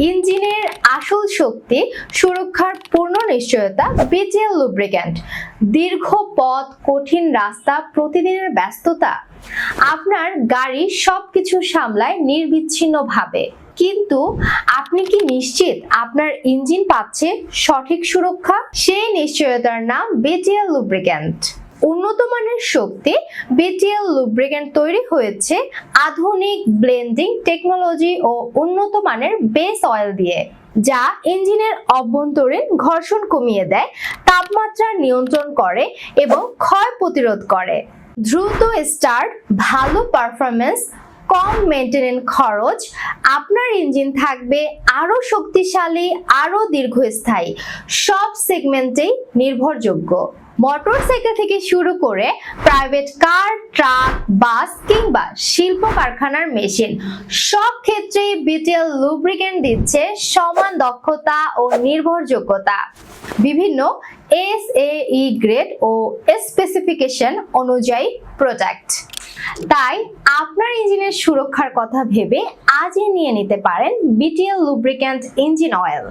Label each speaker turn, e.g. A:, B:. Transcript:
A: ইঞ্জিনের আসল শক্তি সুরক্ষার পূর্ণ নিশ্চয়তা বিটিএল লুব্রিক্যান্ট। দীর্ঘ পথ, কঠিন রাস্তা, প্রতিদিনের ব্যস্ততা আপনার গাড়ি সবকিছু সামলায় নির্বিচ্ছিন্নভাবে, কিন্তু আপনি কি নিশ্চিত আপনার ইঞ্জিন পাচ্ছে সঠিক সুরক্ষা? সেই নিশ্চয়তার নাম বিটিএল লুব্রিক্যান্ট। উন্নত মানের শক্তি বিটিএল লুব্রিক্যান্ট তৈরি হয়েছে আধুনিক ব্লেন্ডিং টেকনোলজি ও উন্নত মানের বেস অয়েল দিয়ে, যা ইঞ্জিনের অভ্যন্তরীণ ঘর্ষণ কমিয়ে দেয়, তাপমাত্রা নিয়ন্ত্রণ করে এবং ক্ষয় প্রতিরোধ করে। দ্রুত স্টার্ট, ভালো পারফরমেন্স, কম মেইনটেনেন্স খরচ, আপনার ইঞ্জিন থাকবে আরো শক্তিশালী, আরো দীর্ঘস্থায়ী, সব সেগমেন্টেই নির্ভরযোগ্য। মোটরসাইকেল থেকে শুরু করে প্রাইভেট কার, ট্রাক, বাস কিংবা শিল্প কারখানার মেশিন, সব ক্ষেত্রেই বিটিএল লুব্রিক্যান্ট দিচ্ছে সমান দক্ষতা ও নির্ভরযোগ্যতা। বিভিন্ন এসএই গ্রেড ও স্পেসিফিকেশন অনুযায়ী প্রোডাক্ট। তাই আপনার ইঞ্জিনের সুরক্ষার কথা ভেবে আজই নিয়ে নিতে পারেন বিটিএল লুব্রিক্যান্ট ইঞ্জিন অয়েল।